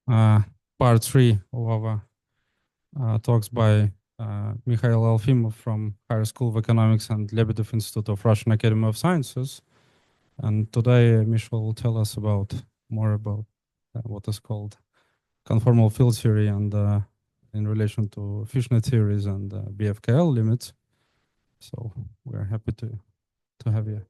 uh, part three of our talks by Mikhail Alfimov from Higher School of Economics and Lebedev Institute of Russian Academy of Sciences. And today, Misha will tell us more about what is called conformal field theory and in relation to Fishnet theories and BFKL limits. So we're happy to have you.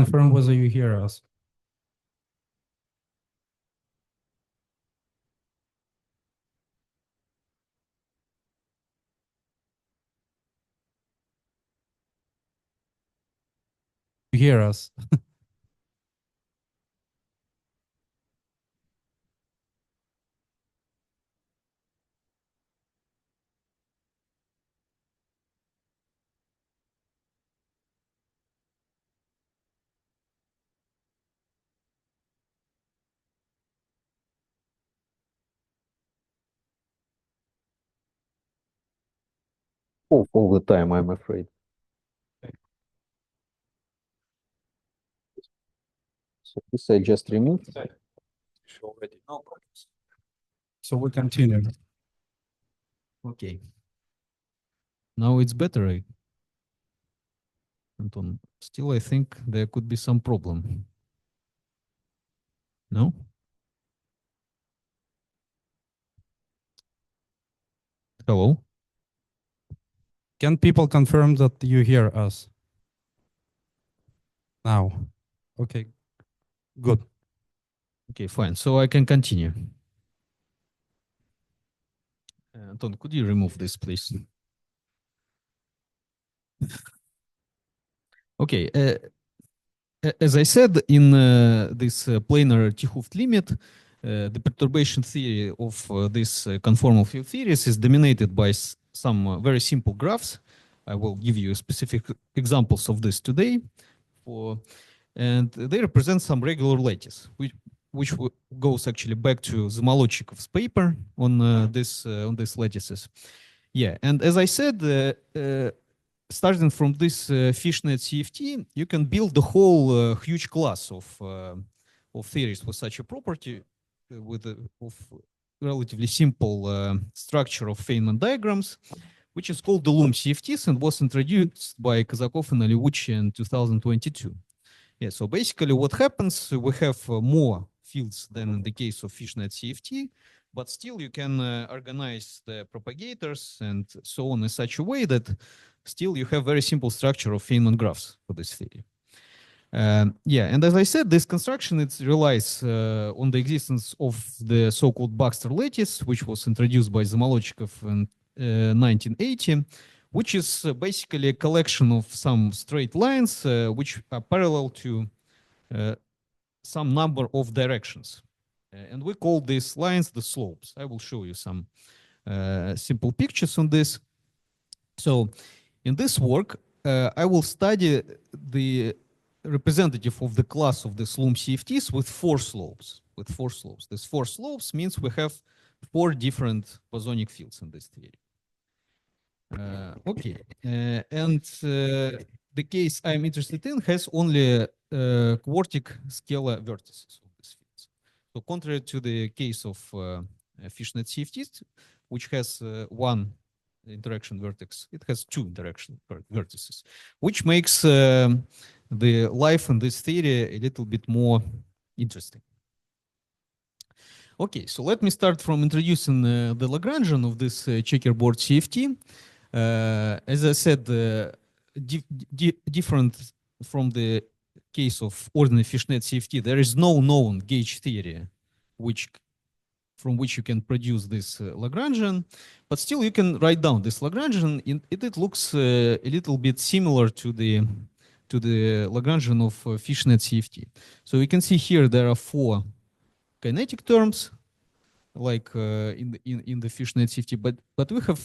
confirm whether you hear us. You hear us. All the time, I'm afraid. So this I just removed. So we continue. Okay. Now it's better, Anton. Still, I think there could be some problem. No? Hello? Can people confirm that you hear us? Now. Okay, good. Okay, fine. So I can continue. Anton, could you remove this, please? Okay. As I said, in this planar T-Hooft limit, the perturbation theory of this conformal field theories is dominated by some very simple graphs. I will give you specific examples of this today. And they represent some regular lattice, which goes actually back to Zamolodchikov's paper on these lattices. Yeah, and as I said, starting from this Fishnet CFT, you can build the whole huge class of theories with such a property with of relatively simple structure of Feynman diagrams, which is called the Loom CFTs and was introduced by Kazakov and Aleucci in 2022. Yeah, so basically what happens, we have more fields than in the case of Fishnet CFT, but still you can organize the propagators and so on in such a way that still you have very simple structure of Feynman graphs for this theory. Yeah, and as I said, this construction, it relies on the existence of the so-called Baxter lattice, which was introduced by Zamolodchikov in 1980, which is basically a collection of some straight lines which are parallel to some number of directions. And we call these lines the slopes. I will show you some simple pictures on this. So in this work, I will study the representative of the class of the Loom CFTs with four slopes. These four slopes means we have four different bosonic fields in this theory. Okay, and the case I'm interested in has only quartic scalar vertices of these fields. So contrary to the case of Fishnet CFTs, which has one interaction vertex, it has two interaction vertices, which makes the life in this theory a little bit more interesting. Okay, so let me start from introducing the Lagrangian of this checkerboard CFT. As I said, different from the case of ordinary Fishnet CFT, there is no known gauge theory from which you can produce this Lagrangian, but still you can write down this Lagrangian. It looks a little bit similar to the Lagrangian of Fishnet CFT. So you can see here there are four kinetic terms, like in the Fishnet CFT, but we have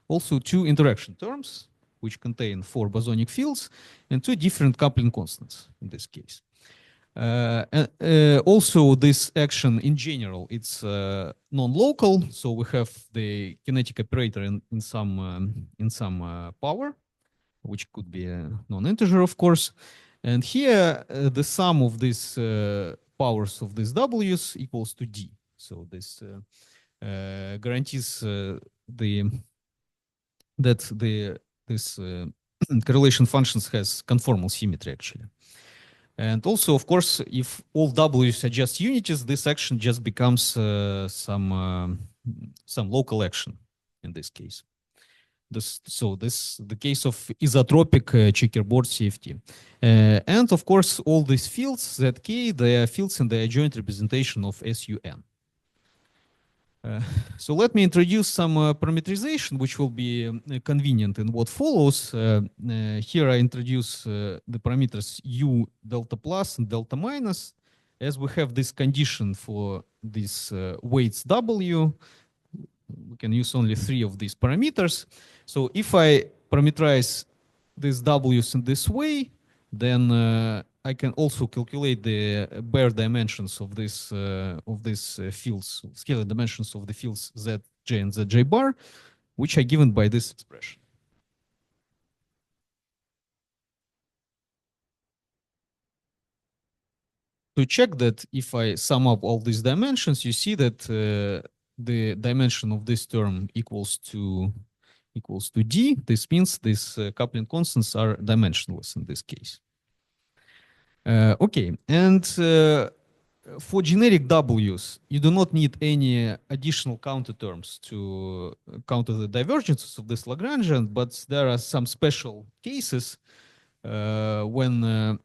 also two interaction terms, which contain four bosonic fields, and two different coupling constants in this case. Also, this action in general, it's non-local, so we have the kinetic operator in some power, which could be a non-integer, of course. And here, the sum of these powers of these W's equals to D. So this guarantees this correlation functions has conformal symmetry actually. And also, of course, if all W's are just unities, this action just becomes some local action in this case. the case of isotropic checkerboard CFT. And of course, all these fields, ZK, they are fields in the adjoint representation of SUN. So let me introduce some parameterization, which will be convenient in what follows. Here I introduce the parameters U delta plus and delta minus. As we have this condition for these weights W, we can use only 3 of these parameters. So if I parameterize these W's in this way, then I can also calculate the bare dimensions of this fields, scalar dimensions of the fields Zj and Zj bar, which are given by this expression. To check that, if I sum up all these dimensions, you see that the dimension of this term equals to D. This means these coupling constants are dimensionless in this case. Okay, and for generic W's, you do not need any additional counter terms to counter the divergences of this Lagrangian, but there are some special cases when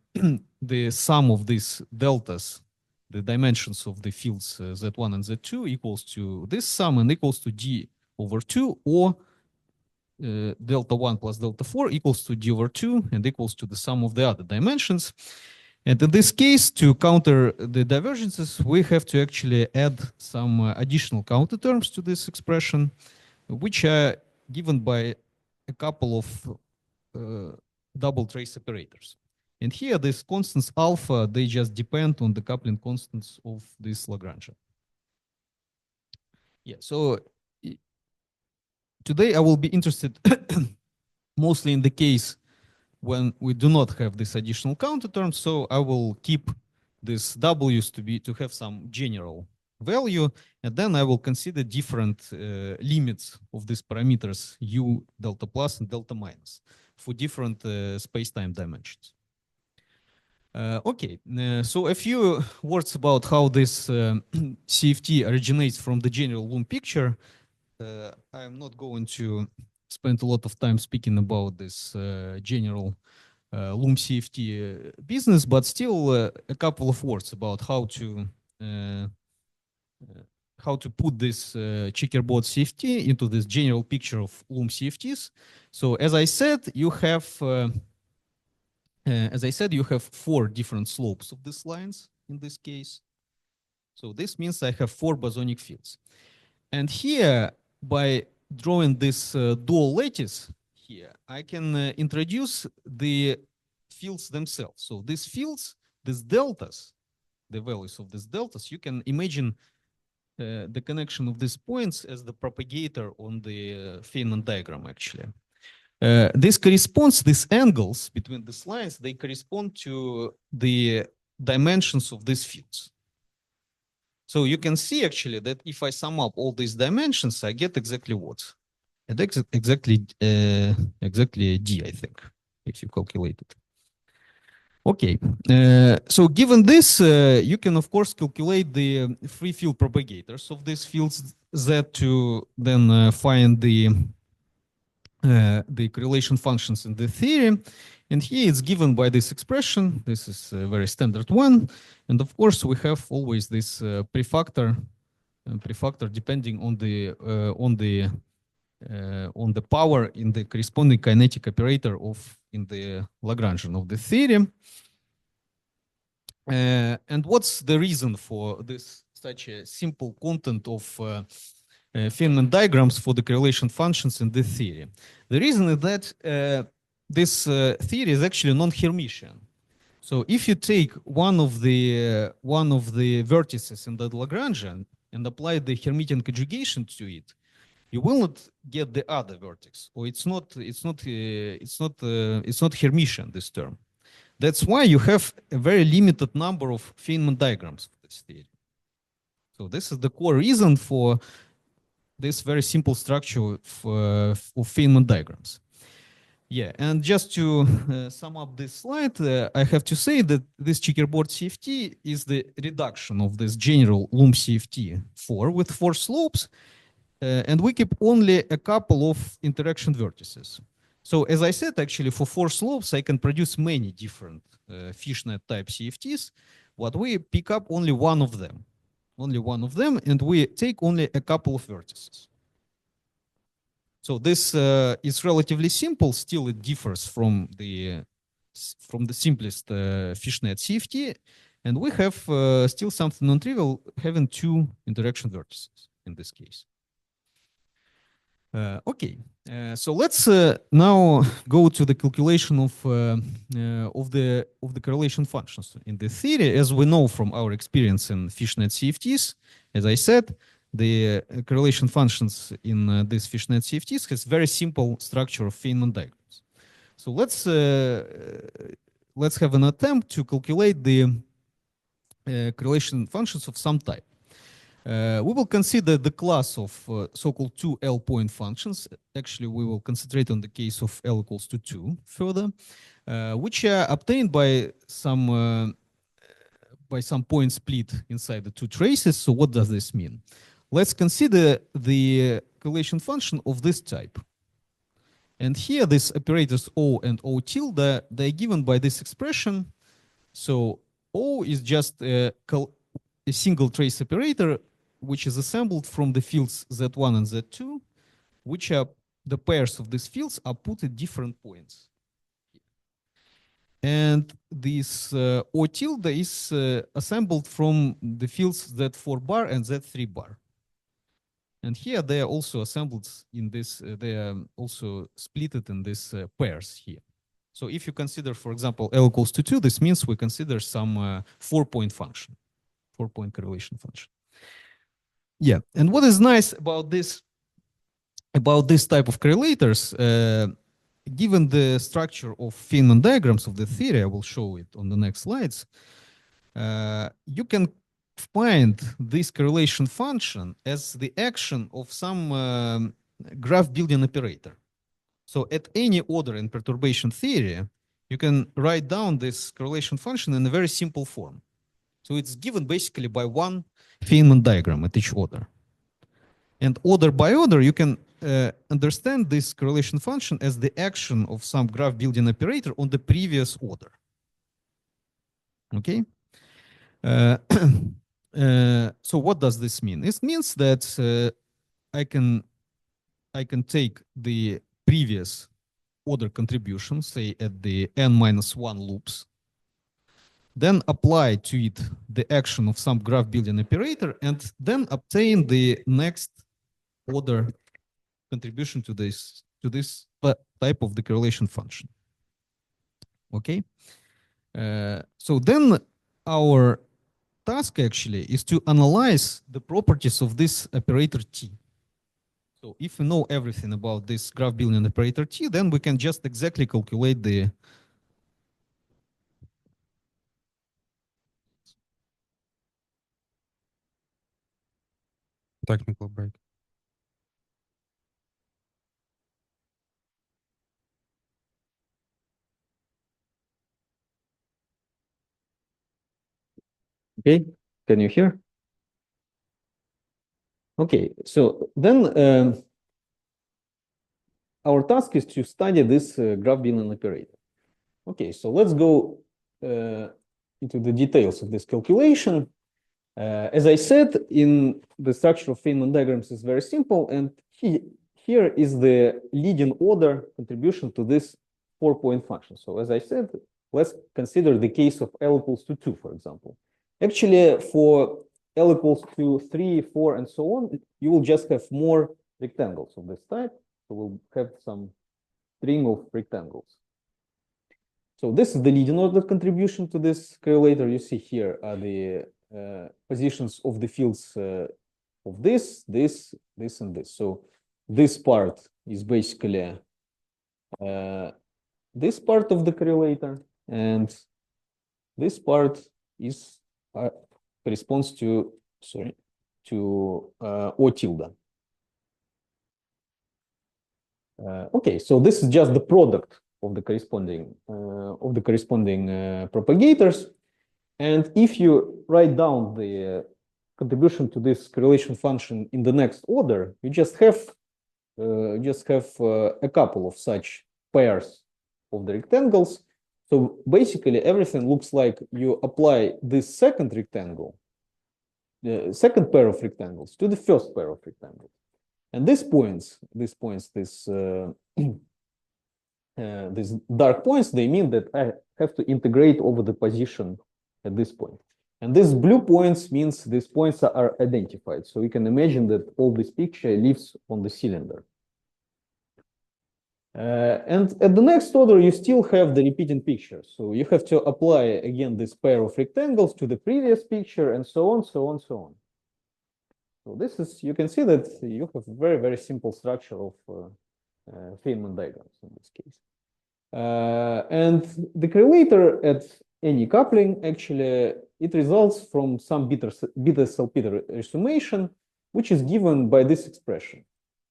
the sum of these deltas, the dimensions of the fields Z1 and Z2 equals to this sum and equals to D over 2, or delta 1 plus delta 4 equals to D over 2 and equals to the sum of the other dimensions. And in this case, to counter the divergences, we have to actually add some additional counter terms to this expression, which are given by a couple of double trace operators. And here, these constants alpha, they just depend on the coupling constants of this Lagrangian. Yeah, so today I will be interested mostly in the case when we do not have this additional counter term. So I will keep this W's to have some general value, and then I will consider different limits of these parameters U delta plus and delta minus for different space-time dimensions. Okay, so a few words about how this CFT originates from the general Loom picture. I'm not going to spend a lot of time speaking about this general Loom CFT business, but still a couple of words about how to put this checkerboard CFT into this general picture of Loom CFTs. So as I said, you have 4 different slopes of these lines in this case. So this means I have 4 bosonic fields. And here, by drawing this dual lattice here, I can introduce the fields themselves. So these fields, these deltas, the values of these deltas, you can imagine the connection of these points as the propagator on the Feynman diagram, actually. This corresponds, these angles between these lines, they correspond to the dimensions of these fields. So you can see actually that if I sum up all these dimensions, I get exactly what? Exactly D, I think, if you calculate it. Okay, so given this, you can of course calculate the free field propagators of these fields Z to then find the correlation functions in the theory. And here it's given by this expression. This is a very standard one. And of course, we have always this prefactor depending on the power in the corresponding kinetic operator in the Lagrangian of the theory. And what's the reason for this such a simple content of Feynman diagrams for the correlation functions in this theory? The reason is that this theory is actually non-Hermitian. So if you take one of the vertices in the Lagrangian and apply the Hermitian conjugation to it, you will not get the other vertex, or it's not Hermitian, this term. That's why you have a very limited number of Feynman diagrams for this theory. So this is the core reason for this very simple structure of Feynman diagrams. Yeah, and just to sum up this slide, I have to say that this checkerboard CFT is the reduction of this general Loom CFT 4 with 4 slopes and we keep only a couple of interaction vertices. So as I said, actually, for 4 slopes, I can produce many different fishnet type CFTs, but we pick up only one of them, and we take only a couple of vertices. So this is relatively simple. Still, it differs from the simplest fishnet CFT, and we have still something non-trivial, having 2 interaction vertices in this case. Okay, so let's now go to the calculation of the correlation functions in the theory. As we know from our experience in fishnet CFTs, as I said, the correlation functions in these fishnet CFTs has very simple structure of Feynman diagrams. So let's have an attempt to calculate the correlation functions of some type. We will consider the class of so-called 2 L point functions. Actually, we will concentrate on the case of L equals to 2 further, which are obtained by some point split inside the 2 traces. So what does this mean? Let's consider the correlation function of this type. And here, these operators O and O tilde, they're given by this expression. So O is just a single trace operator, which is assembled from the fields Z1 and Z2, which are the pairs of these fields are put at different points. And this O tilde is assembled from the fields Z4 bar and Z3 bar. And here they are also assembled in this, they are also splitted in these pairs here. So if you consider, for example, L equals to 2, this means we consider some 4-point function, 4-point correlation function. Yeah, and what is nice about this type of correlators, given the structure of Feynman diagrams of the theory, I will show it on the next slides, you can find this correlation function as the action of some graph building operator. So at any order in perturbation theory, you can write down this correlation function in a very simple form. So it's given basically by one Feynman diagram at each order. And order by order, you can understand this correlation function as the action of some graph building operator on the previous order. Okay? So what does this mean? It means that I can take the previous order contribution, say at the n-1 loops, then apply to it the action of some graph building operator, and then obtain the next order contribution to this type of the correlation function. Okay. So then our task actually is to analyze the properties of this operator T. So if we know everything about this graph building operator T, then we can just exactly calculate the Technical break. Okay, can you hear? Okay, so then our task is to study this graph building operator. Okay, so let's go into the details of this calculation. As I said, in the structure of Feynman diagrams is very simple, and here is the leading order contribution to this 4-point function. So as I said, let's consider the case of L equals to 2, for example. Actually, for L equals to 3, 4, and so on, you will just have more rectangles of this type. So we'll have some string of rectangles. So this is the leading order contribution to this correlator. You see here are the positions of the fields of this, and this. So this part is basically this part of the correlator, and this part is corresponds to O tilde. Okay, so this is just the product of the corresponding propagators. And if you write down the contribution to this correlation function in the next order, you just have a couple of such pairs of the rectangles. So basically, everything looks like you apply this second rectangle, the second pair of rectangles, to the first pair of rectangles, and these dark points, they mean that I have to integrate over the position at this point. And these blue points means these points are identified. So you can imagine that all this picture lives on the cylinder. And at the next order, you still have the repeating picture. So you have to apply again this pair of rectangles to the previous picture, and so on, so on, so on. So this is, you can see that you have a very, very simple structure of Feynman diagrams in this case. And the correlator at any coupling, actually, it results from some beta-salpeter resummation, which is given by this expression.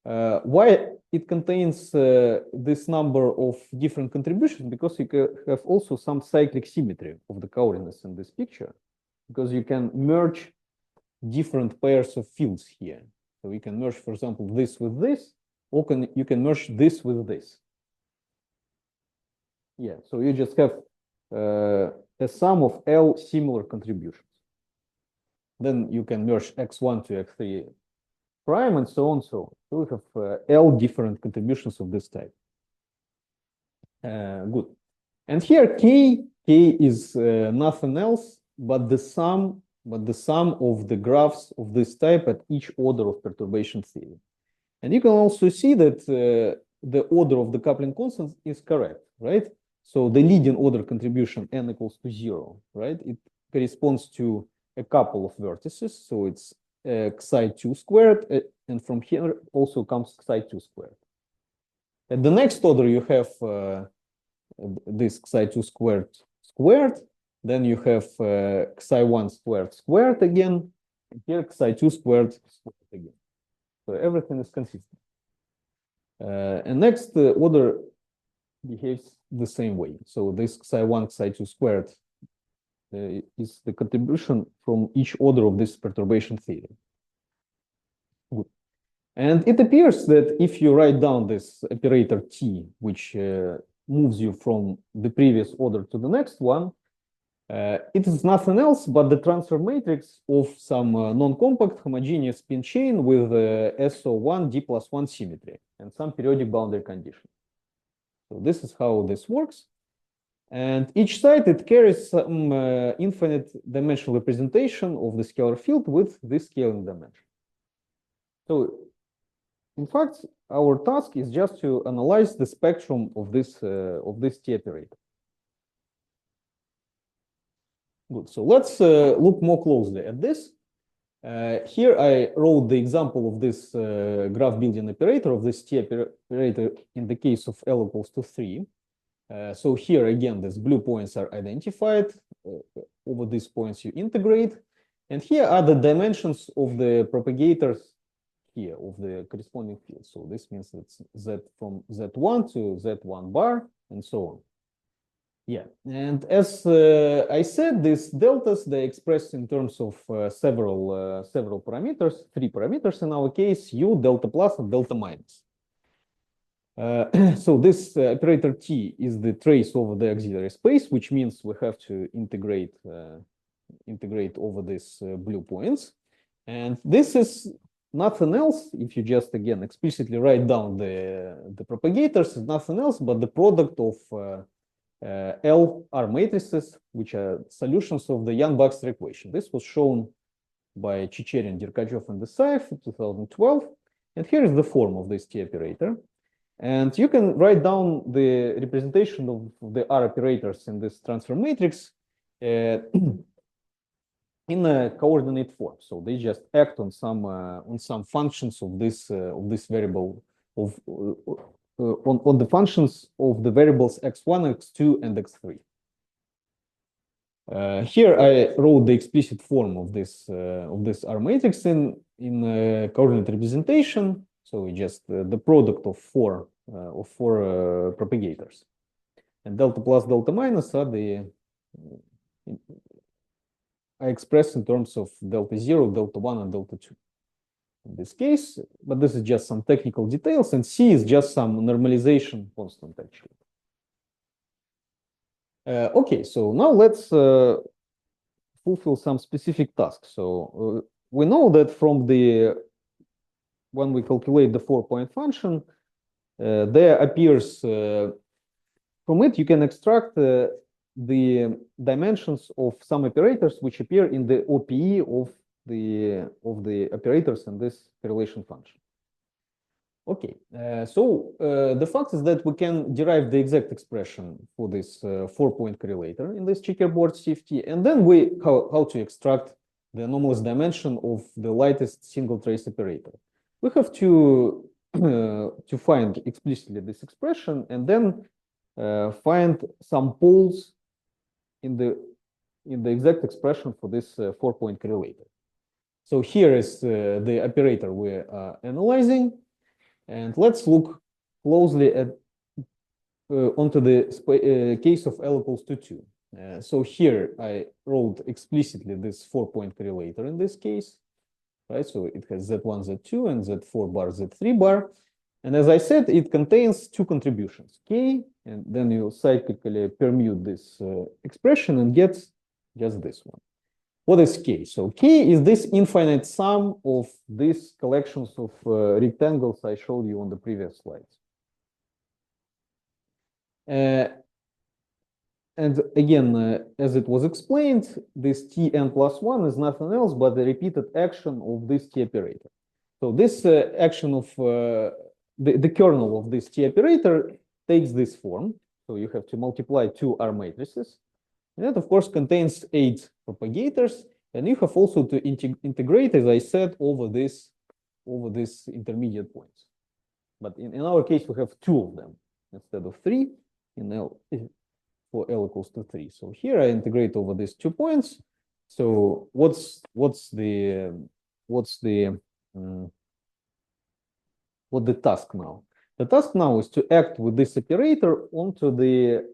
Why it contains this number of different contributions? Because you have also some cyclic symmetry of the coordinates in this picture, because you can merge different pairs of fields here. So you can merge, for example, this with this, or you can merge this with this. Yeah, so you just have a sum of L similar contributions. Then you can merge x1 to x3 prime, and so on, so on. So we have L different contributions of this type. Good. And here K is nothing else but the sum of the graphs of this type at each order of perturbation theory. And you can also see that the order of the coupling constants is correct, right? So the leading order contribution n equals to 0, right? It corresponds to a couple of vertices. So it's xi2 squared, and from here also comes xi2 squared. At the next order, you have this xi2 squared, then you have xi1 squared again, and here xi2 squared again. So everything is consistent. And next order behaves the same way. So this xi1, xi2 squared is the contribution from each order of this perturbation theory. Good. And it appears that if you write down this operator T, which moves you from the previous order to the next one, it is nothing else but the transfer matrix of some non-compact homogeneous spin chain with SO1 D+1 symmetry and some periodic boundary condition. So this is how this works. And each side, it carries some infinite dimensional representation of the scalar field with this scaling dimension. So in fact, our task is just to analyze the spectrum of this T operator. Good. So let's look more closely at this. Here I wrote the example of this graph building operator of this T operator in the case of L equals to 3. So here again, these blue points are identified. Over these points you integrate. And here are the dimensions of the propagators here of the corresponding field. So this means it's Z from Z1 to Z1 bar and so on. Yeah, and as I said, these deltas, they expressed in terms of several parameters, 3 parameters in our case, U, delta plus, and delta minus. So this operator T is the trace over the auxiliary space, which means we have to integrate over these blue points. And this is nothing else, if you just, again, explicitly write down the propagators, is nothing else but the product of L R matrices, which are solutions of the Yang-Baxter equation. This was shown by Checherin, Derkachov, and Desaev in 2012. And here is the form of this T operator. And you can write down the representation of the R operators in this transfer matrix in a coordinate form. So they just act on some functions of this variable on the functions of the variables x1, x2, and x3. Here I wrote the explicit form of this R matrix in coordinate representation. So we just the product of four propagators, and delta plus delta minus are the are expressed in terms of delta 0, delta 1, and delta 2 in this case, but this is just some technical details, and C is just some normalization constant, actually. Okay, so now let's fulfill some specific tasks. So we know that from when we calculate the 4-point function, there appears, from it you can extract the dimensions of some operators which appear in the OPE of the operators in this correlation function. Okay, so the fact is that we can derive the exact expression for this 4-point correlator in this checkerboard CFT, and then how to extract the anomalous dimension of the lightest single trace operator. We have to find explicitly this expression and then find some poles in the exact expression for this 4-point correlator. So here is the operator we are analyzing. And let's look closely at onto the case of L equals to 2. So here I wrote explicitly this 4-point correlator in this case, right? So it has Z1, Z2, and Z4 bar, Z3 bar. And as I said, it contains two contributions, K, and then you cyclically permute this expression and get just this one. What is K? So K is this infinite sum of these collections of rectangles I showed you on the previous slides. And again, as it was explained, this Tn plus 1 is nothing else but the repeated action of this T operator. So this action of the kernel of this T operator takes this form. So you have to multiply two R matrices. And that, of course, contains 8 propagators, and you have also to integrate, as I said, over this intermediate points. But in our case, we have 2 of them instead of 3 for L equals to 3. So here I integrate over these 2 points. So what's the task now? The task now is to act with this operator onto the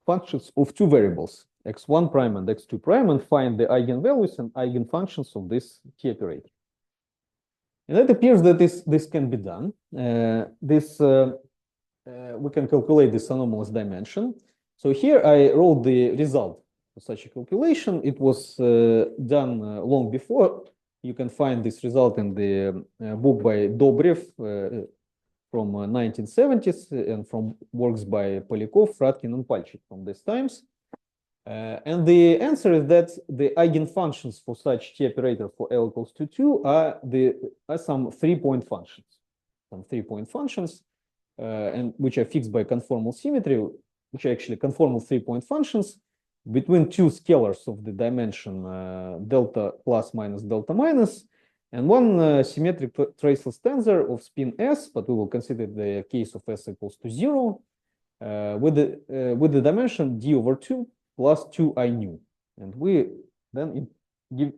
functions of 2 variables, x1 prime and x2 prime, and find the eigenvalues and eigenfunctions of this T operator. And it appears that this can be done. We can calculate this anomalous dimension. So here I wrote the result of such a calculation. It was done long before. You can find this result in the book by Dobrev from 1970s and from works by Polyakov, Fratkin, and Palchik from these times. And the answer is that the eigenfunctions for such T operator for L equals to 2 are some 3-point functions. Some 3-point functions, and which are fixed by conformal symmetry, which are actually conformal 3-point functions between 2 scalars of the dimension delta plus minus delta minus, and one symmetric traceless tensor of spin S, but we will consider the case of S equals to 0, with the dimension d over 2 plus 2I nu. And we then to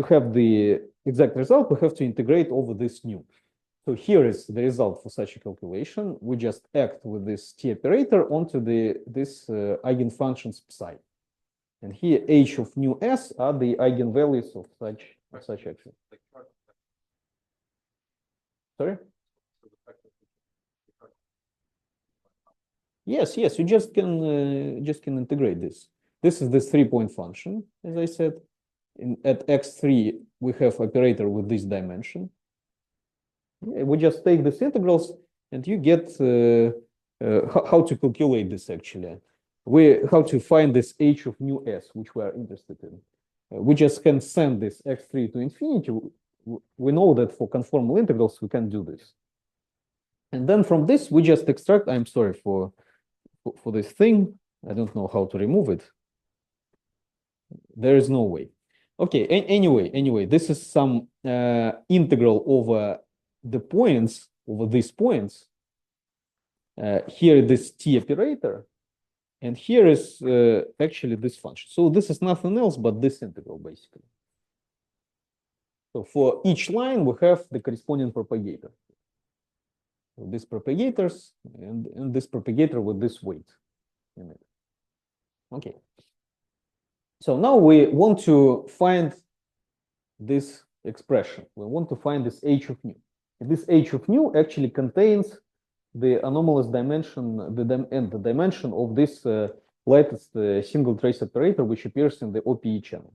have the exact result, we have to integrate over this nu. So here is the result for such a calculation. We just act with this T operator onto this eigenfunctions psi. And here h of nu S are the eigenvalues of such action. Sorry? Yes, you just can integrate this. This is this 3-point function, as I said. At x3, we have operator with this dimension. We just take these integrals, and you get how to calculate this actually. How to find this h of nu S, which we are interested in. We just can send this x3 to infinity. We know that for conformal integrals, we can do this. And then from this, we just extract, I'm sorry for this thing. I don't know how to remove it. There is no way. Okay, anyway, this is some integral over the points, over these points. Here this T operator, and here is actually this function. So this is nothing else but this integral, basically. So for each line, we have the corresponding propagator. So these propagators and this propagator with this weight in it. Okay. So now we want to find this expression. We want to find this h of nu. And this h of nu actually contains the anomalous dimension, the dimension of this lattice single trace operator, which appears in the OPE channel.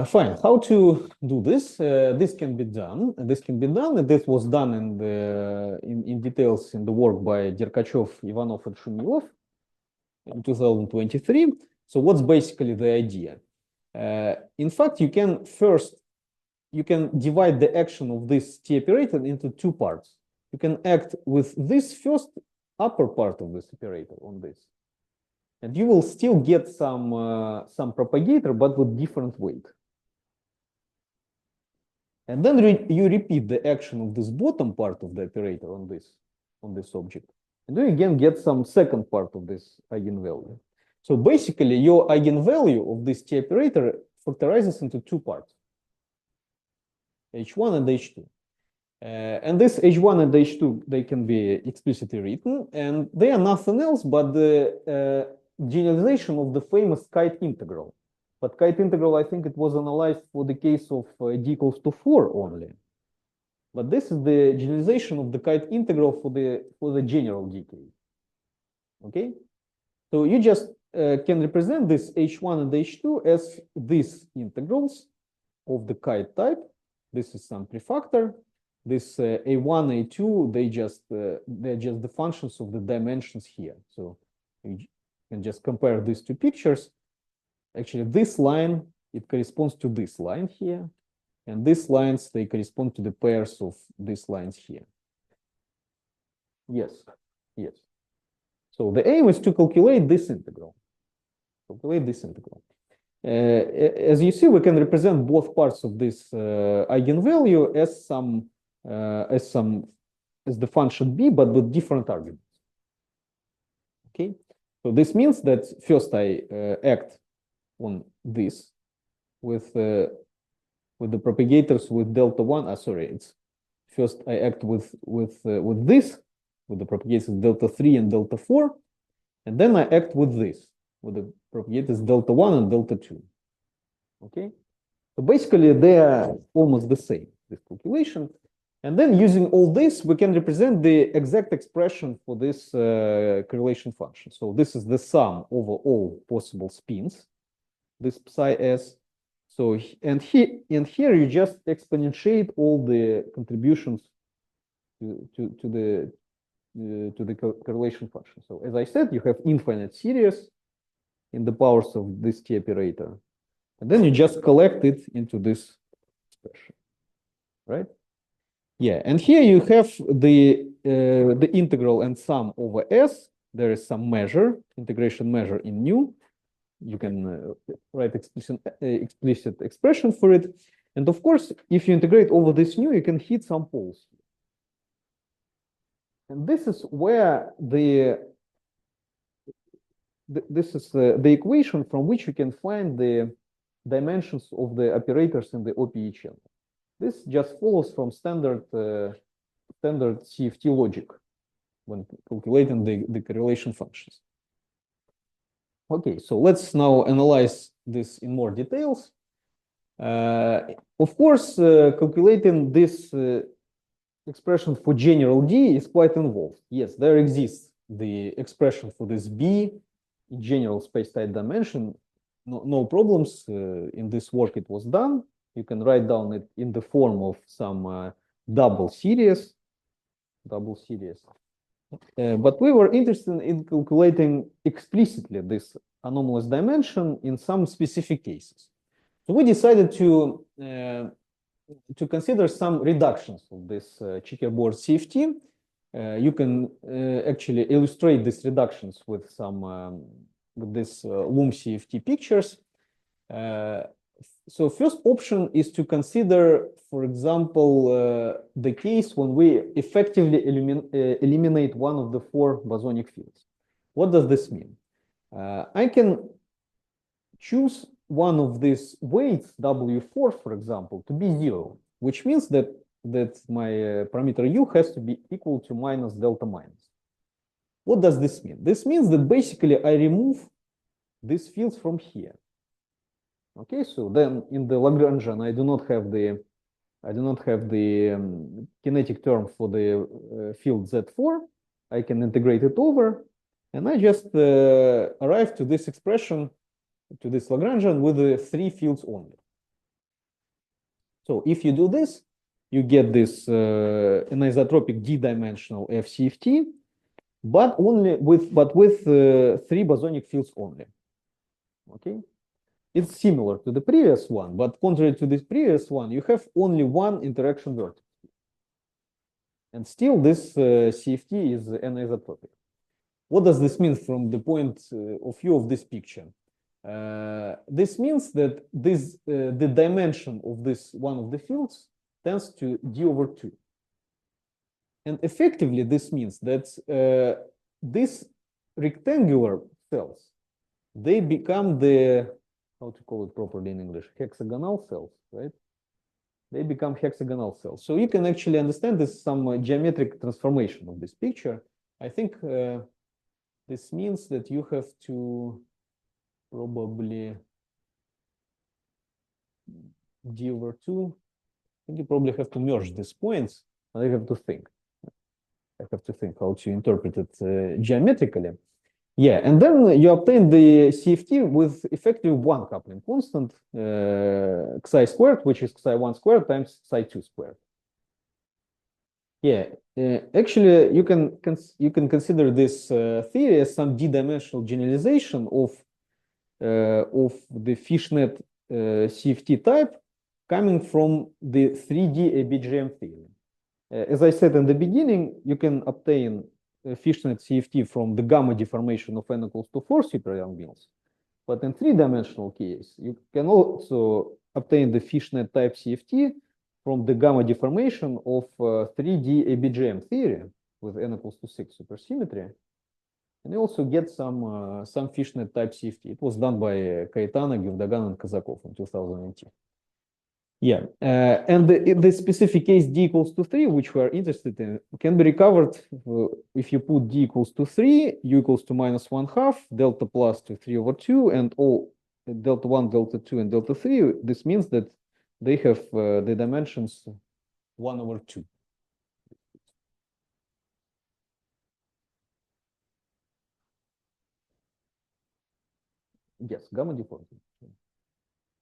Fine. How to do this? This can be done. This can be done, and this was done in details in the work by Derkachov, Ivanov, and Shumilov in 2023. So what's basically the idea? In fact, you can divide the action of this T operator into two parts. You can act with this first upper part of this operator on this, and you will still get some propagator, but with different weight. And then you repeat the action of this bottom part of the operator on this object, and then you again get some second part of this eigenvalue. So basically, your eigenvalue of this T operator factorizes into two parts, H1 and H2. And this H1 and H2, they can be explicitly written, and they are nothing else but the generalization of the famous kite integral. But kite integral, I think it was analyzed for the case of d equals to 4 only. But this is the generalization of the kite integral for the general decay. Okay? So you just can represent this H1 and H2 as these integrals of the kite type. This is some prefactor. This A1, A2, they're just the functions of the dimensions here. So you can just compare these two pictures. Actually, this line, it corresponds to this line here. And these lines, they correspond to the pairs of these lines here. Yes, yes. So the aim is to calculate this integral. As you see, we can represent both parts of this eigenvalue as the function b, but with different arguments. Okay, so this means that first I act on this with the propagators with delta 1. Sorry, it's first I act with the propagators delta 3 and delta 4, and then I act with this with the propagators delta 1 and delta 2. Okay, so basically they are almost the same, this calculation. And then using all this, we can represent the exact expression for this correlation function. So this is the sum over all possible spins, this psi s. So and here you just exponentiate all the contributions to the correlation function. So as I said, you have infinite series in the powers of this T operator, and then you just collect it into this expression, right? Yeah, and here you have the integral and sum over S. There is some measure, integration measure in nu. You can write explicit expression for it. And of course, if you integrate over this nu, you can hit some poles. And this is where this is the equation from which you can find the dimensions of the operators in the OPE channel. This just follows from standard CFT logic when calculating the correlation functions. Okay, so let's now analyze this in more details. Of course, calculating this expression for general D is quite involved. Yes, there exists the expression for this B in general space-time dimension. No problems. In this work, it was done. You can write down it in the form of some double series. But we were interested in calculating explicitly this anomalous dimension in some specific cases. So we decided to consider some reductions of this checkerboard CFT. You can actually illustrate these reductions with some with this Loom CFT pictures. So first option is to consider, for example, the case when we effectively eliminate one of the 4 bosonic fields. What does this mean? I can choose one of these weights, W4, for example, to be 0, which means that my parameter u has to be equal to minus delta minus. What does this mean? This means that basically I remove these fields from here. Okay, so then in the Lagrangian, I do not have the kinetic term for the field Z4. I can integrate it over, and I just arrive to this expression, to this Lagrangian with the 3 fields only. So if you do this, you get this anisotropic d-dimensional FCFT, but with 3 bosonic fields only. Okay, it's similar to the previous one, but contrary to this previous one, you have only one interaction vertex, and still this CFT is anisotropic. What does this mean from the point of view of this picture? This means that the dimension of this one of the fields tends to d over 2. And effectively, this means that these rectangular cells, they become the, how to call it properly in English, hexagonal cells, right? They become hexagonal cells. So you can actually understand this some geometric transformation of this picture. I think this means that you have to probably d over 2. I think you probably have to merge these points, and I have to think. I have to think how to interpret it geometrically. Yeah, and then you obtain the CFT with effectively one coupling constant, xi squared, which is xi1 squared times xi2 squared. Yeah, actually, you can consider this theory as some d-dimensional generalization of the Fishnet CFT type coming from the 3D ABJM theory. As I said in the beginning, you can obtain Fishnet CFT from the gamma deformation of n equals to 4 super young beings. But in 3-dimensional case, you can also obtain the Fishnet type CFT from the gamma deformation of 3D ABJM theory with n equals to 6 supersymmetry. And you also get some Fishnet type CFT. It was done by Cayetano, Gevdogan, and Kazakov in 2018. Yeah, and the specific case d equals to 3, which we are interested in, can be recovered if you put d equals to 3, u equals to minus 1/2, delta plus to 3 over 2, and all delta 1, delta 2, and delta 3. This means that they have the dimensions 1 over 2. Yes, gamma deformity.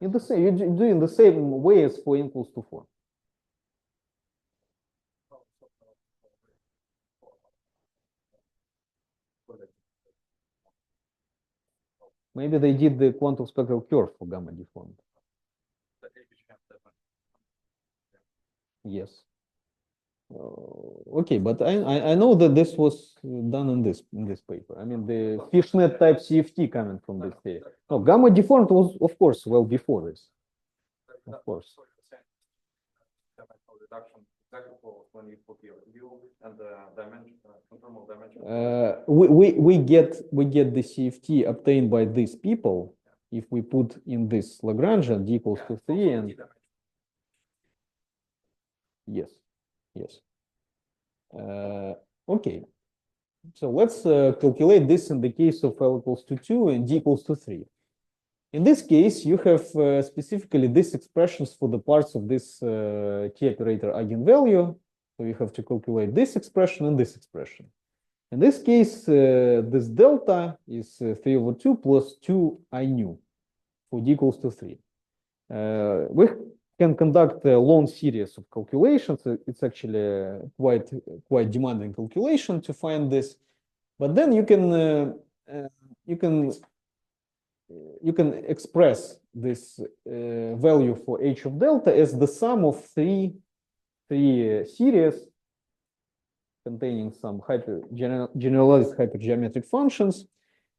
In the same, you do in the same way as for n equals to 4. Maybe they did the quantum spectral curve for gamma deformity. Yes. Okay, but I know that this was done in this paper. I mean, the Fishnet type CFT coming from this theory. No, gamma deformed was, of course, well before this. Of course. When you put your u and the dimension, conformal dimension. We get the CFT obtained by these people if we put in this Lagrangian d equals to 3 and yes. Okay, so let's calculate this in the case of L equals to 2 and d equals to 3. In this case, you have specifically these expressions for the parts of this T operator eigenvalue. So you have to calculate this expression and this expression. In this case, this delta is 3 over 2 plus 2 I nu for d equals to 3. We can conduct a long series of calculations. It's actually quite demanding calculation to find this, but then you can express this value for h of delta as the sum of three series containing some generalized hypergeometric functions,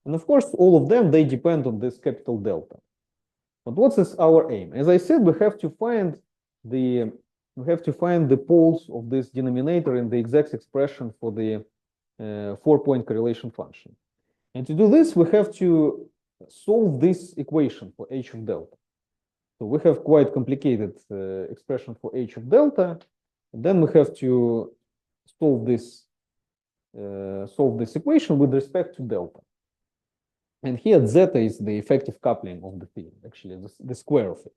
and of course all of them they depend on this capital delta. But what is our aim? As I said, we have to find the poles of this denominator in the exact expression for the 4-point correlation function. And to do this, we have to solve this equation for h of delta. So we have quite complicated expression for h of delta. And then we have to solve this solve this equation with respect to delta. And here zeta is the effective coupling of the theorem, actually the square of it.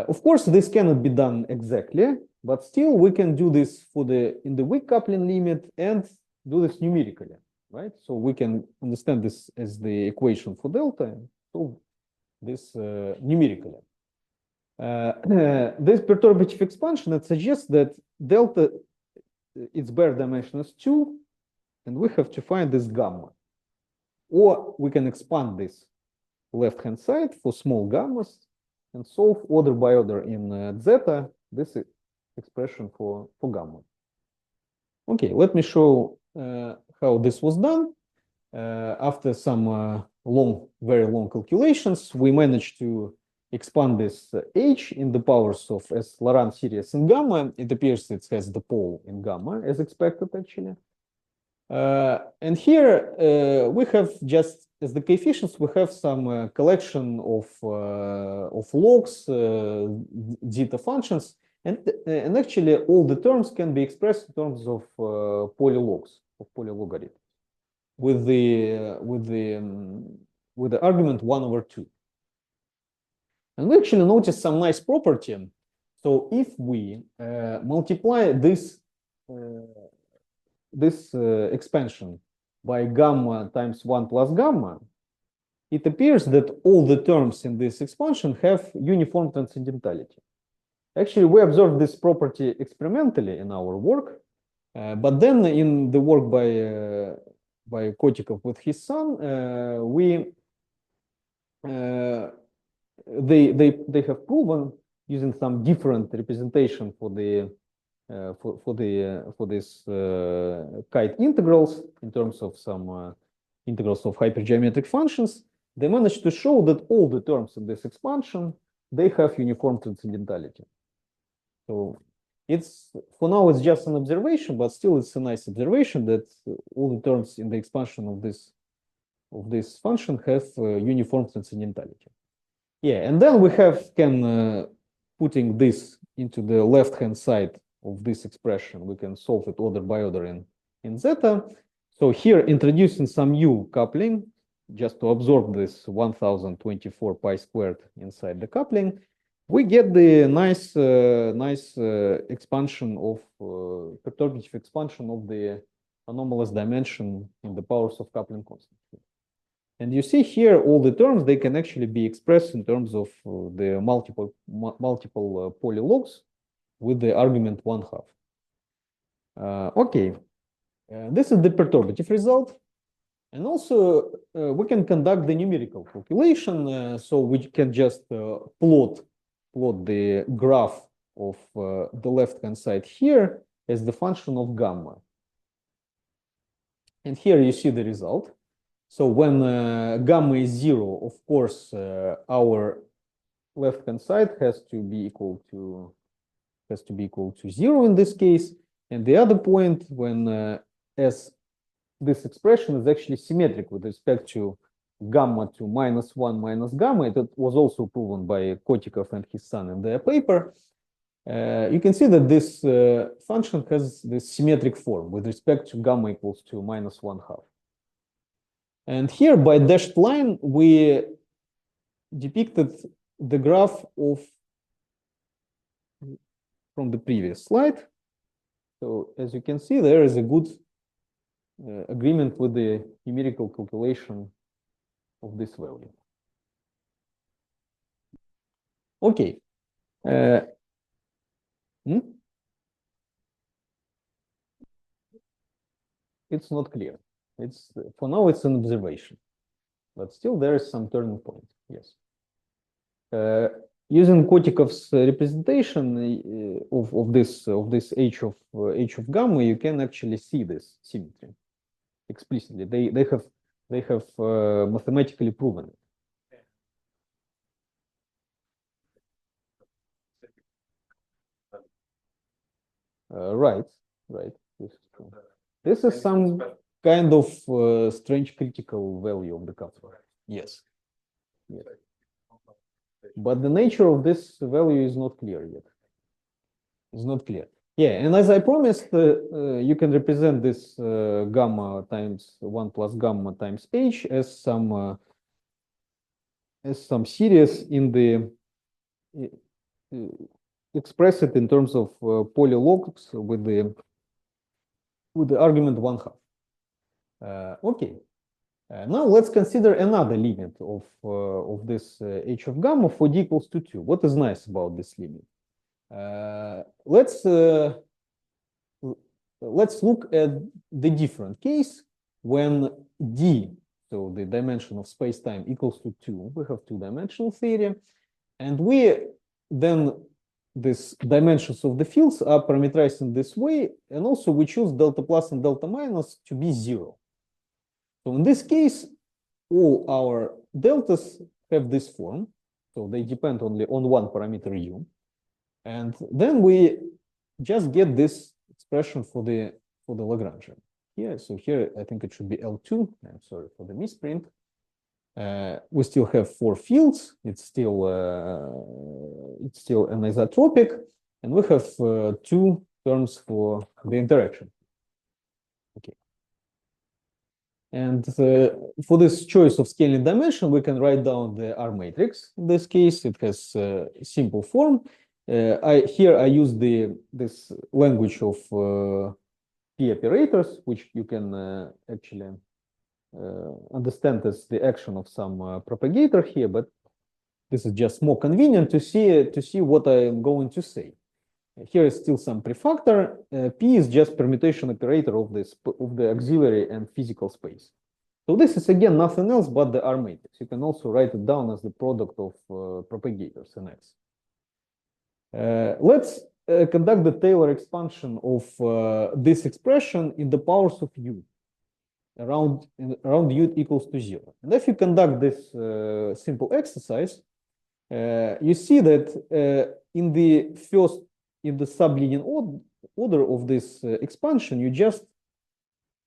Of course, this cannot be done exactly, but still we can do this in the weak coupling limit and do this numerically, right? So we can understand this as the equation for delta and solve this numerically. This perturbative expansion, it suggests that delta, its bare dimension is 2, and we have to find this gamma. Or we can expand this left-hand side for small gammas and solve order by order in zeta this expression for gamma. Okay, let me show how this was done. After some very long calculations, we managed to expand this H in the powers of S Laurent series in gamma. It appears it has the pole in gamma, as expected, actually. And here we have just as the coefficients, we have some collection of logs, zeta functions, and actually all the terms can be expressed in terms of polylogs, of polylogarithms, with the argument 1/2. And we actually notice some nice property. So if we multiply this expansion by gamma times 1 plus gamma, it appears that all the terms in this expansion have uniform transcendentality. Actually, we observed this property experimentally in our work, but then in the work by Kotikov with his son, they have proven using some different representation for this kite integrals in terms of some integrals of hypergeometric functions. They managed to show that all the terms in this expansion, they have uniform transcendentality. So for now it's just an observation, but still it's a nice observation that all the terms in the expansion of this function have uniform transcendentality. Yeah, and then we can putting this into the left-hand side of this expression, we can solve it order by order in zeta. So here, introducing some new coupling, just to absorb this 1024 pi squared inside the coupling, we get the nice expansion of perturbative expansion of the anomalous dimension in the powers of coupling constant. And you see here all the terms, they can actually be expressed in terms of the multiple polylogs with the argument 1/2. Okay, this is the perturbative result. And also we can conduct the numerical calculation. So we can just plot the graph of the left-hand side here as the function of gamma. And here you see the result. So when gamma is 0, of course, our left-hand side has to be equal to 0 in this case. And the other point, when as this expression is actually symmetric with respect to gamma to -1 minus gamma, it was also proven by Kotikov and his son in their paper. You can see that this function has this symmetric form with respect to gamma equals to -1/2. And here by dashed line, we depicted the graph from the previous slide. So as you can see, there is a good agreement with the numerical calculation of this value. Okay. It's not clear. For now, it's an observation, but still there is some turning point. Yes. Using Kotikov's representation of this h of gamma, you can actually see this symmetry explicitly. They have mathematically proven it. Right. This is true. This is some kind of strange critical value of the kappa. Yes. But the nature of this value is not clear yet. It's not clear. Yeah, and as I promised, you can represent this gamma times 1 plus gamma times h as some series in the express it in terms of polylogs with the argument 1/2. Okay. Now let's consider another limit of this h of gamma for d equals to 2. What is nice about this limit? Let's look at the different case when d, so the dimension of space-time, equals to 2. We have two-dimensional theory, and then these dimensions of the fields are parameterized in this way, and also we choose delta plus and delta minus to be 0. So in this case, all our deltas have this form, so they depend only on one parameter u, and then we just get this expression for the Lagrangian here. So here I think it should be L2. I'm sorry for the misprint. We still have 4 fields. It's still anisotropic, and we have 2 terms for the interaction. Okay. And for this choice of scaling dimension, we can write down the R matrix. In this case, it has a simple form. Here I use this language of P operators, which you can actually understand as the action of some propagator here, but this is just more convenient to see what I'm going to say. Here is still some prefactor. P is just permutation operator of the auxiliary and physical space. So this is again nothing else but the R matrix. You can also write it down as the product of propagators in X. Let's conduct the Taylor expansion of this expression in the powers of u around u equals to 0. And if you conduct this simple exercise, you see that in the sublinear order of this expansion, you just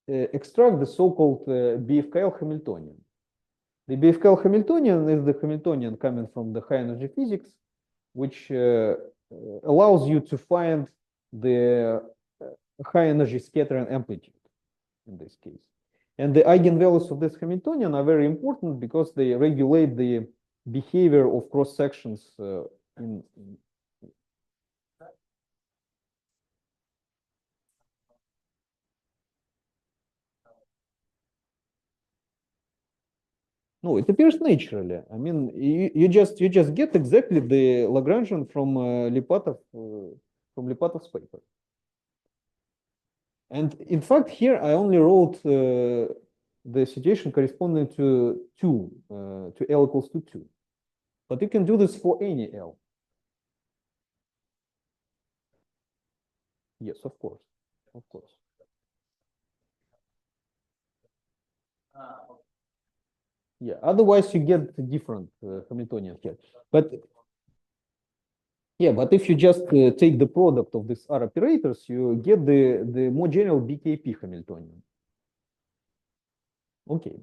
extract the so-called BFKL Hamiltonian. The BFKL Hamiltonian is the Hamiltonian coming from the high energy physics, which allows you to find the high energy scattering amplitude in this case. And the eigenvalues of this Hamiltonian are very important because they regulate the behavior of cross sections in. No, it appears naturally. I mean, you just get exactly the Lagrangian from Lipatov's paper. And in fact, here I only wrote the situation corresponding to L equals to 2. But you can do this for any L. Yes, of course. Of course. Yeah, otherwise you get a different Hamiltonian here. But yeah, but if you just take the product of these R operators, you get the more general BKP Hamiltonian. Okay,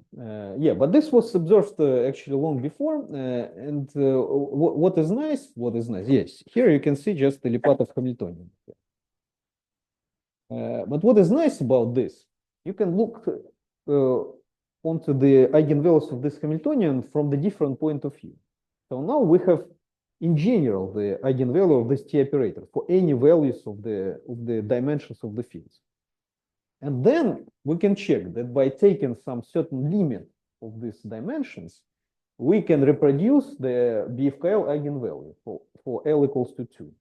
yeah, but this was observed actually long before. And what is nice? Yes, here you can see just the Lipatov Hamiltonian. But what is nice about this? You can look onto the eigenvalues of this Hamiltonian from the different point of view. So now we have, in general, the eigenvalue of this T operator for any values of the dimensions of the fields. And then we can check that by taking some certain limit of these dimensions, we can reproduce the BFKL eigenvalue for L equals to 2.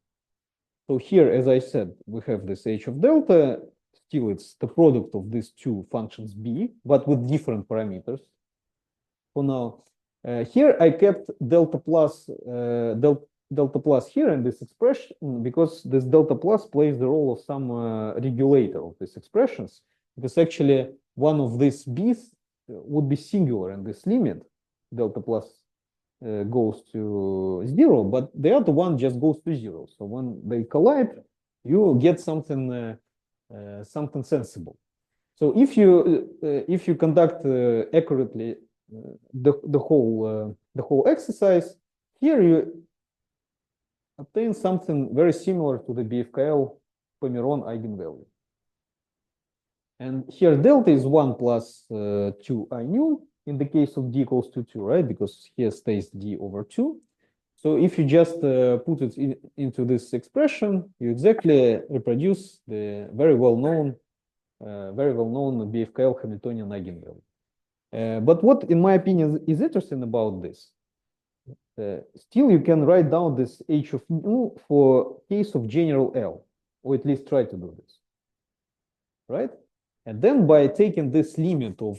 So here, as I said, we have this h of delta. Still, it's the product of these two functions b, but with different parameters. For now, here I kept delta plus here in this expression because this delta plus plays the role of some regulator of these expressions. Because actually, one of these b's would be singular in this limit. Delta plus goes to 0, but the other one just goes to 0. So when they collide, you get something sensible. So if you conduct accurately the whole exercise, here you obtain something very similar to the BFKL Pomeron eigenvalue. And here delta is 1 plus 2 I nu in the case of d equals to 2, right? Because here stays d over 2. So if you just put it into this expression, you exactly reproduce the very well-known BFKL Hamiltonian eigenvalue. But what, in my opinion, is interesting about this, still you can write down this h of nu for case of general L, or at least try to do this, right? And then by taking this limit of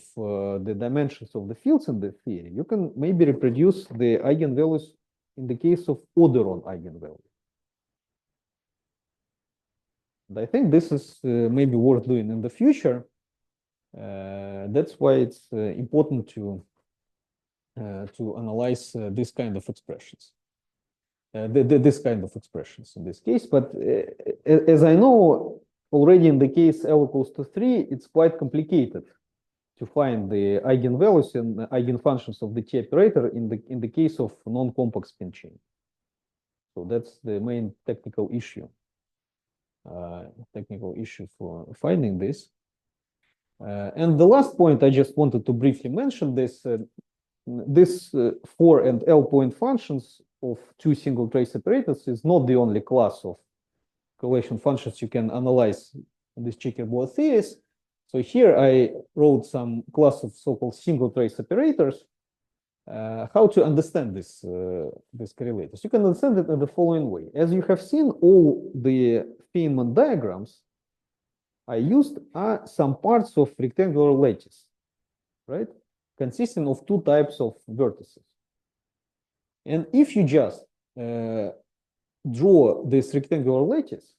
the dimensions of the fields in the theory, you can maybe reproduce the eigenvalues in the case of order-on eigenvalue. And I think this is maybe worth doing in the future. That's why it's important to analyze this kind of expressions, this kind of expressions in this case. But as I know, already in the case L equals to 3, it's quite complicated to find the eigenvalues and eigenfunctions of the T operator in the case of non-compact spin chain. So that's the main technical issue for finding this. And the last point I just wanted to briefly mention this. This 4 and L point functions of two single trace operators is not the only class of correlation functions you can analyze in this checkerboard theories. So here I wrote some class of so-called single trace operators. How to understand this these correlators? You can understand it in the following way. As you have seen, all the Feynman diagrams I used are some parts of rectangular lattice, right? Consisting of two types of vertices. And if you just draw this rectangular lattice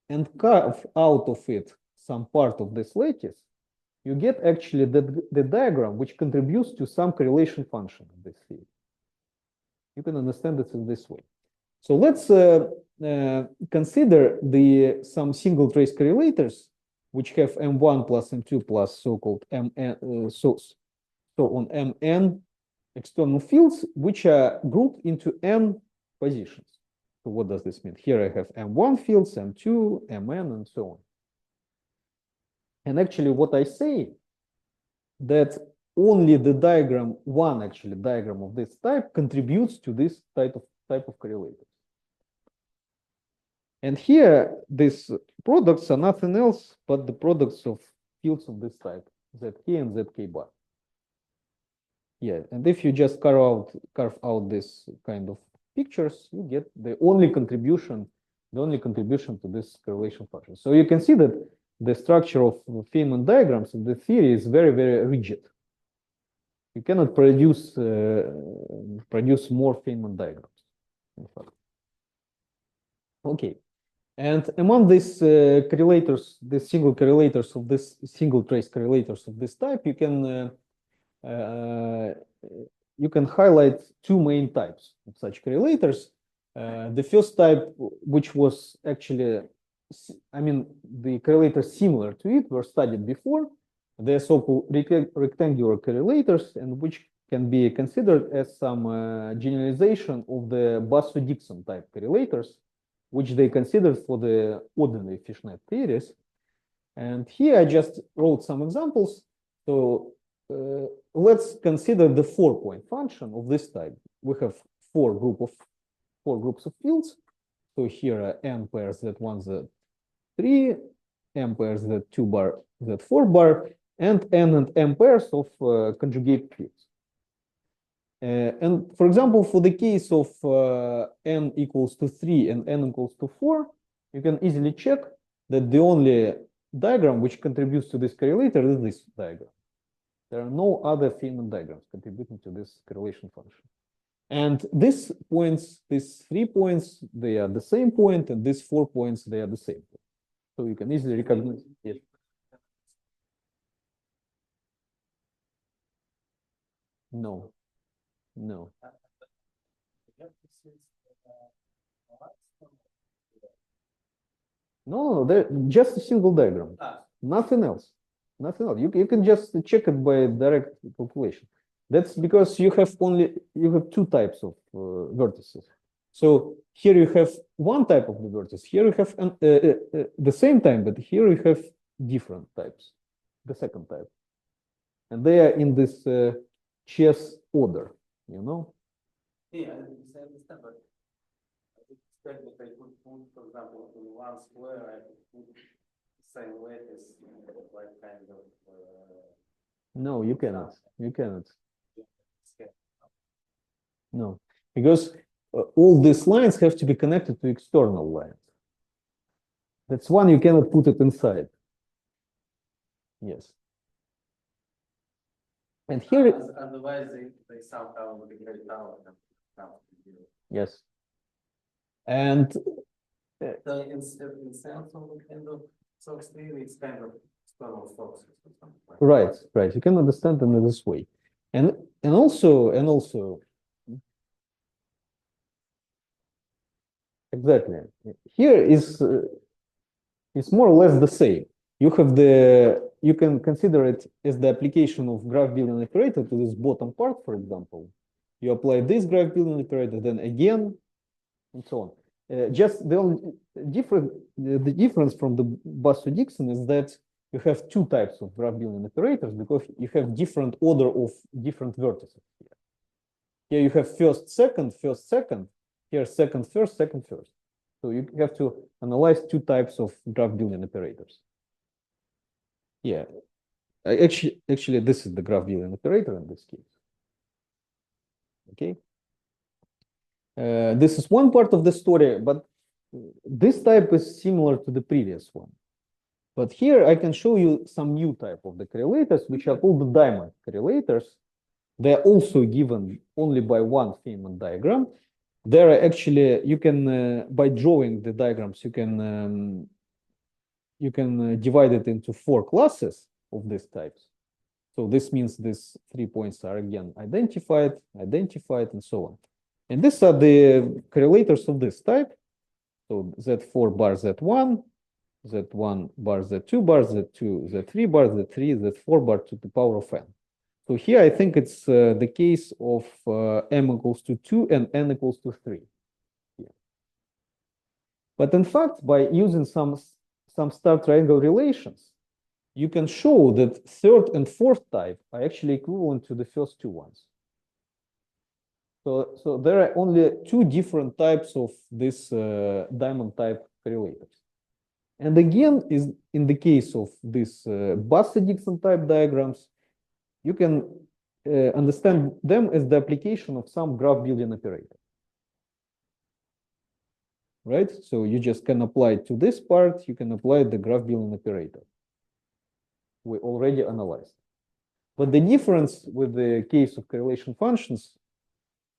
and carve out of it some part of this lattice, you get actually the diagram which contributes to some correlation function of this theory. You can understand it in this way. So let's consider some single trace correlators which have M1 plus M2 plus so-called MN, so on Mn external fields which are grouped into n positions. So what does this mean? Here I have M1 fields, M2, Mn, and so on. And actually what I say that only the diagram, one actually diagram of this type contributes to this type of correlators. And here these products are nothing else but the products of fields of this type, Zk and Zk bar. Yeah, and if you just carve out this kind of pictures, you get the only contribution to this correlation function. So you can see that the structure of Feynman diagrams in the theory is very, very rigid. You cannot produce more Feynman diagrams, in fact. Okay, and among these correlators, the single correlators of this single trace correlators of this type, you can highlight two main types of such correlators. The first type, which was actually, I mean, the correlators similar to it were studied before. They're so-called rectangular correlators, and which can be considered as some generalization of the Basso-Dixon type correlators, which they considered for the ordinary Fishnet theories. And here I just wrote some examples. So let's consider the 4-point function of this type. We have four groups of fields. So here are n pairs Z1, Z3, m pairs Z2 bar, Z4 bar, and n and m pairs of conjugate fields. And for example, for the case of n equals to 3 and n equals to 4, you can easily check that the only diagram which contributes to this correlator is this diagram. There are no other Feynman diagrams contributing to this correlation function. And these 3 points, they are the same point, and these 4 points, they are the same point. So you can easily recognize it. No. No. No, they're just a single diagram. Nothing else. Nothing else. You can just check it by direct calculation. That's because you have two types of vertices. So here you have one type of the vertex. Here you have the same time, but here you have different types, the second type. And they are in this chess order, you know? Yeah, I understand, but I would expect that I could put, for example, in one square, I could put the same lattice, like kind of. No, you cannot. You cannot. Scale. No, because all these lines have to be connected to external lines. That's one you cannot put it inside. Yes. And here, Otherwise, they somehow would agree down. yes. And So in sense of the kind of Fox theory, it's kind of external foxes or something like that. right, right. You can understand them in this way. And also exactly. Here is it's more or less the same. You have you can consider it as the application of graph building operator to this bottom part, for example. You apply this graph building operator, then again, and so on. Just the only the difference from the Basso-Dixon is that you have two types of graph building operators because you have different order of different vertices here. Here you have first, second. Here second, first. So you have to analyze two types of graph building operators. Yeah, actually, this is the graph building operator in this case. Okay. This is one part of the story, but this type is similar to the previous one. But here I can show you some new type of the correlators, which are called the diamond correlators. They're also given only by one Feynman diagram. There are actually, you can, by drawing the diagrams, you can divide it into 4 classes of these types. So this means these 3 points are again identified, and so on. And these are the correlators of this type. So Z4 bar Z1, Z1 bar Z2 bar, Z2, Z3 bar, Z3, Z4 bar to the power of n. So here I think it's the case of m equals to 2 and n equals to 3. Yeah. But in fact, by using some star triangle relations, you can show that third and fourth type are actually equivalent to the first two ones. So there are only 2 different types of this diamond type correlators. And again, is in the case of this Basso-Dixon type diagrams, you can understand them as the application of some graph building operator. Right? So you just can apply to this part, you can apply the graph building operator. We already analyzed. But the difference with the case of correlation functions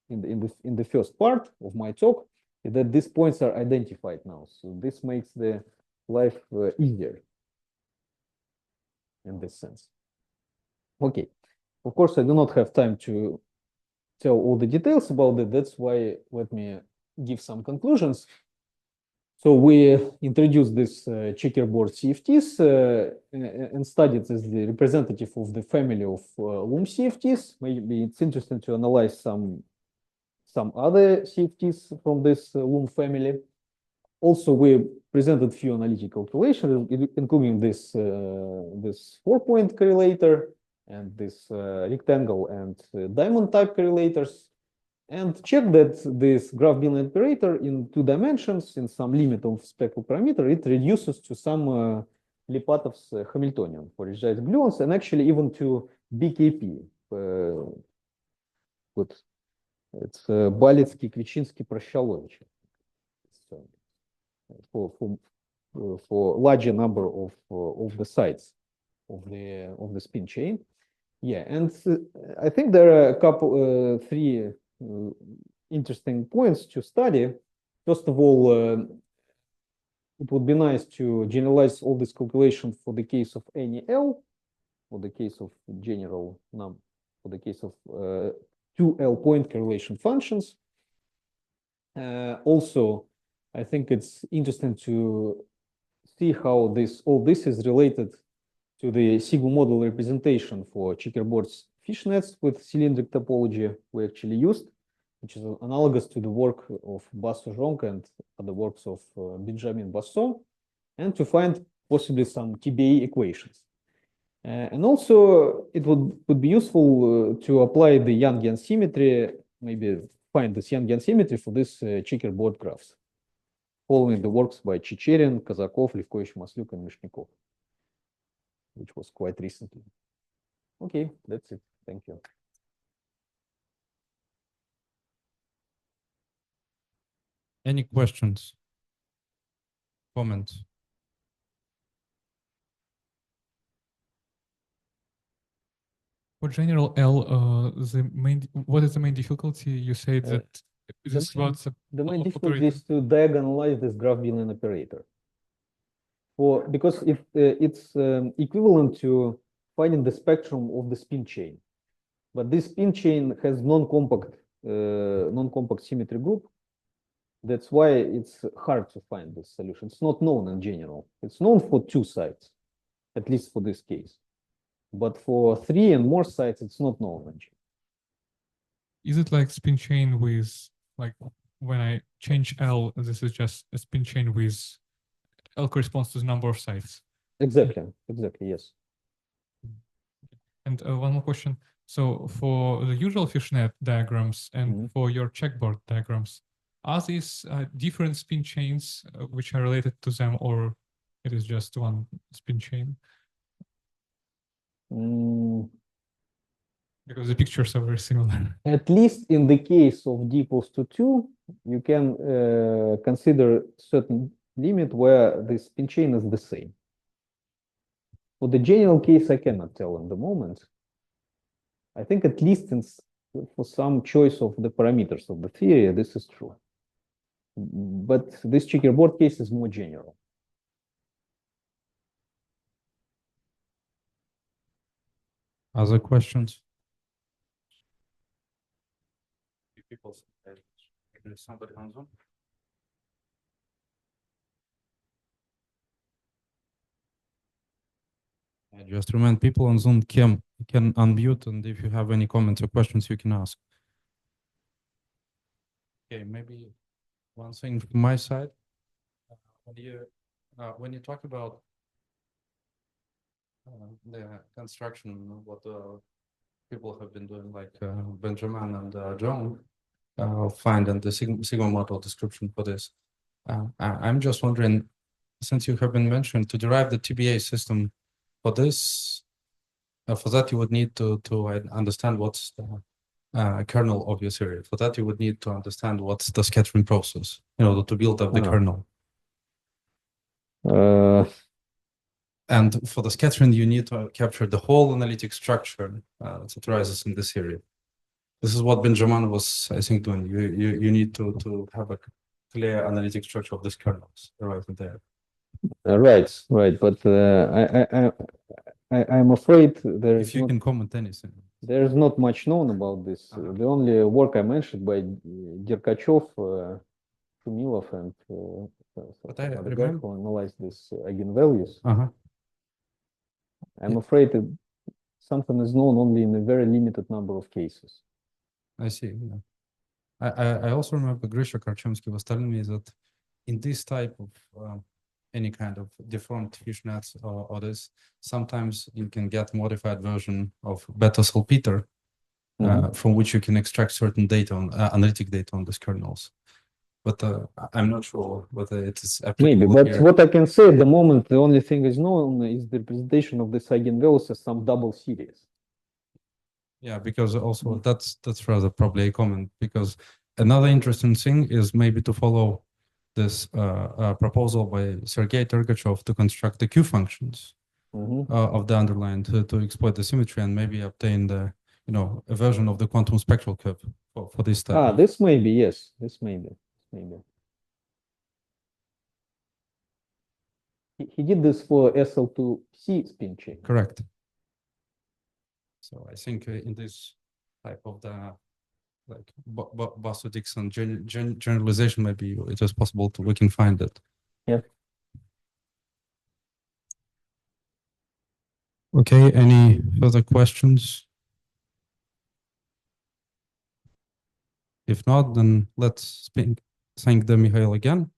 in the first part of my talk is that these points are identified now. So this makes the life easier in this sense. Okay. Of course, I do not have time to tell all the details about it. That's why let me give some conclusions. So we introduced this checkerboard CFTs and studied as the representative of the family of loom CFTs. Maybe it's interesting to analyze some other CFTs from this loom family. Also, we presented few analytical calculations, including this 4-point correlator and this rectangle and diamond type correlators, and check that this graph building operator in 2 dimensions, in some limit of spectral parameter, it reduces to some Lipatov's Hamiltonian for rigid gluons, and actually even to BKP. It's Balitsky, Kvichinski, Prashalovich. For larger number of the sides of the spin chain. Yeah, and I think there are a couple, 3 interesting points to study. First of all, it would be nice to generalize all this calculation for the case of any L, for the case of general num, for the case of 2 L point correlation functions. Also, I think it's interesting to see how all this is related to the sigma model representation for checkerboards fishnets with cylindric topology we actually used which is analogous to the work of Basso-Dixon and other works of Benjamin Basso, and to find possibly some TBA equations. And also, it would be useful to apply the Yangian symmetry, maybe find this Yangian symmetry for this checkerboard graphs, following the works by Checherin, Kazakov, Levkovich, Masluk, and Mishnikov, which was quite recently. Okay, that's it. Thank you. Any questions? Comments? For general L, what is the main difficulty? You said that this is about the main difficulty is to diagonalize this graph-Billian operator. Because if it's equivalent to finding the spectrum of the spin chain, but this spin chain has non-compact symmetry group. That's why it's hard to find this solution. It's not known in general. It's known for 2 sites, at least for this case. But for 3 and more sites, it's not known. Is it like spin chain with, like, when I change L, this is just a spin chain with L corresponds to the number of sites? Exactly, yes. And one more question. So for the usual fishnet diagrams and for your checkerboard diagrams, are these different spin chains which are related to them, or it is just one spin chain? Because the pictures are very similar. At least in the case of d equals to 2, you can consider certain limit where the spin chain is the same. For the general case, I cannot tell in the moment. I think at least for some choice of the parameters of the theory, this is true. But this checkerboard case is more general. Other questions? People, somebody on Zoom? I just remind people on Zoom can unmute, and if you have any comments or questions, you can ask. Okay, maybe one thing from my side. When you talk about the construction, what people have been doing, like Benjamin and John, find in the Sigma model description for this. I'm just wondering, since you have been mentioned, to derive the TBA system for this, for that you would need to understand what's the kernel of your theory. For that you would need to understand what's the scattering process in order to build up the kernel. And for the scattering, you need to capture the whole analytic structure that arises in this theory. This is what Benjamin was, I think, doing. You need to have a clear analytic structure of these kernels right there. Right. But I'm afraid there is. If you can comment anything. There is not much known about this. The only work I mentioned by Derkachov, Shumilov, and other guy who analyzed these eigenvalues. I'm afraid that something is known only in a very limited number of cases. I see. Yeah. I also remember Grisha Karchemsky was telling me that in this type of any kind of deformed fishnets or this, sometimes you can get modified version of beta-salpeter from which you can extract certain data on analytic data on these kernels. But I'm not sure whether it is applicable. Maybe, but here. what I can say at the moment, the only thing is known is the representation of this eigenvalues as some double series. Yeah, because also that's rather probably a comment, because another interesting thing is maybe to follow this proposal by Sergei Tergachev to construct the Q functions of the underline to exploit the symmetry and maybe obtain the a version of the quantum spectral curve for this type. This may be, yes, this may be. He did this for SL2C spin chain. Correct. So I think in this type of the like Basso-Dixon generalization, maybe it is possible we can find it. Yeah. Okay, any further questions? If not, then let's thank the Mikhail again.